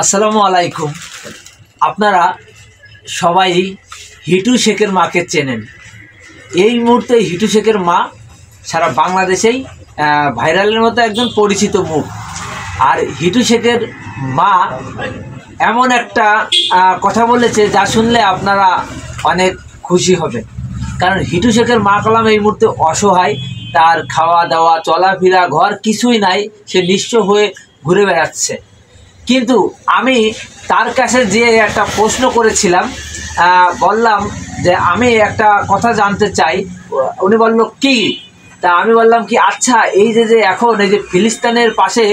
আসসালামু আলাইকুম। আপনারা সবাই হিটু শেখের মাকে চেনেন। এই মুহূর্তে হিটু শেখের মা সারা বাংলাদেশেই ভাইরালের মতো একজন পরিচিত মুখ। আর হিটু শেখের মা এমন একটা কথা বলেছে যা শুনলে আপনারা অনেক খুশি হবেন। কারণ হিটু শেখের মা কলাম এই মুহূর্তে অসহায়, তার খাওয়া দাওয়া চলাফেরা ঘর কিছুই নাই, সে নিঃস্ব হয়ে ঘুরে বেড়াচ্ছে। কিন্তু আমি তার কাছে যে একটা প্রশ্ন করেছিলাম, বললাম যে আমি একটা কথা জানতে চাই। উনি বলল কি? তা আমি বললাম কি, আচ্ছা এই যে এখন এই যে ফিলিস্তিনের পাশে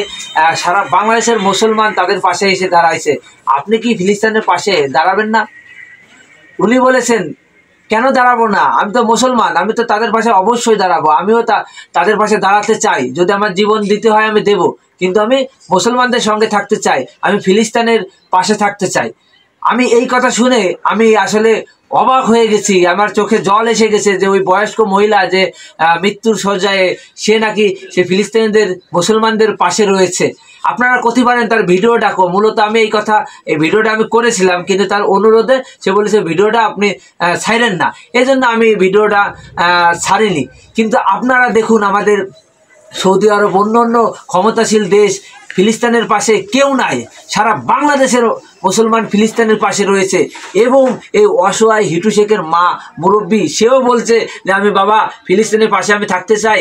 সারা বাংলাদেশের মুসলমান তাদের পাশে এসে দাঁড়াইছে, আপনি কি ফিলিস্তিনের পাশে দাঁড়াবেন না? উনি বলেছেন, কেন দাঁড়াবো না? আমি তো মুসলমান, আমি তো তাদের পাশে অবশ্যই দাঁড়াবো। আমিও তাদের পাশে দাঁড়াতে চাই, যদি আমার জীবন দিতে হয় আমি দেব, কিন্তু আমি মুসলমানদের সঙ্গে থাকতে চাই, আমি ফিলিস্তিনের পাশে থাকতে চাই। আমি এই কথা শুনে আমি আসলে অবাক হয়ে গেছি, আমার চোখে জল এসে গেছে যে ওই বয়স্ক মহিলা যে মৃত্যুর শয্যায়, সে নাকি সে ফিলিস্তিনিদের মুসলমানদের পাশে রয়েছে। আপনারা করতে পারেন তার ভিডিও ডাকো। মূলত আমি এই ভিডিওটা আমি করেছিলাম, কিন্তু তার অনুরোধে সে বলেছে ভিডিওটা আপনি ছাড়েন না, এই জন্য আমি ভিডিওটা ছাড়িনি। কিন্তু আপনারা দেখুন, আমাদের সৌদি আরব অন্য অন্য ক্ষমতাশীল দেশ ফিলিস্তিনের পাশে কেউ নাই, সারা বাংলাদেশের মুসলমান ফিলিস্তিনের পাশে রয়েছে। এবং এই অসহায় হিটু শেখের মা মুরব্বী, সেও বলছে যে আমি বাবা ফিলিস্তিনের পাশে আমি থাকতে চাই,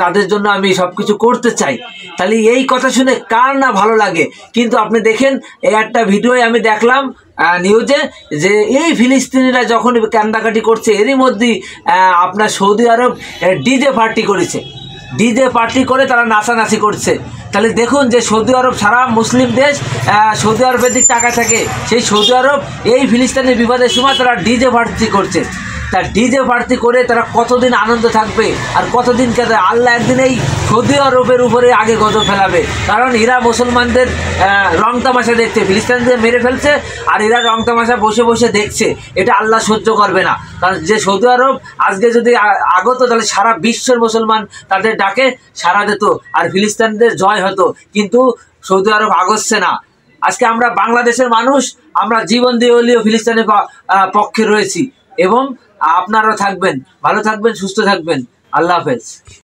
তাদের জন্য আমি সব কিছু করতে চাই। তাহলে এই কথা শুনে কার না ভালো লাগে? কিন্তু আপনি দেখেন, এই একটা ভিডিও আমি দেখলাম নিউজে, যে এই ফিলিস্তিনিরা যখন কান্দাকাটি করছে, এরই মধ্যেই আপনার সৌদি আরব ডিজে পার্টি করেছে, ডিজে পার্টি করে তারা নাচানাচি করছে। তাহলে দেখুন যে সৌদি আরব সারা মুসলিম দেশ, সৌদি আরবের দিক টাকা থাকে, সেই সৌদি আরব এই ফিলিস্তিনের বিবাদের সময় তারা ডিজে পার্টি করছে। তার ডিজে পার্টি করে তারা কতদিন আনন্দ থাকবে আর কতদিন কাঁদে? আল্লাহ একদিন এই সৌদি আরবের উপরে আগে গজব ফেলাবে, কারণ এরা মুসলমানদের রং তামাশা দেখছে, ফিলিস্তিনদের মেরে ফেলছে, আর এরা রং তামাশা বসে বসে দেখছে। এটা আল্লাহ সহ্য করবে না। কারণ যে সৌদি আরব আজকে যদি আগত, তাহলে সারা বিশ্বের মুসলমান তাদের ডাকে সাড়া দিত আর ফিলিস্তিনদের জয় হতো। কিন্তু সৌদি আরব আগচ্ছে না। আজকে আমরা বাংলাদেশের মানুষ, আমরা জীবন দিয়ে হলেও ফিলিস্তিনের পক্ষে রয়েছি। এবং আপনারা থাকবেন, ভালো থাকবেন, সুস্থ থাকবেন। আল্লাহ হাফেজ।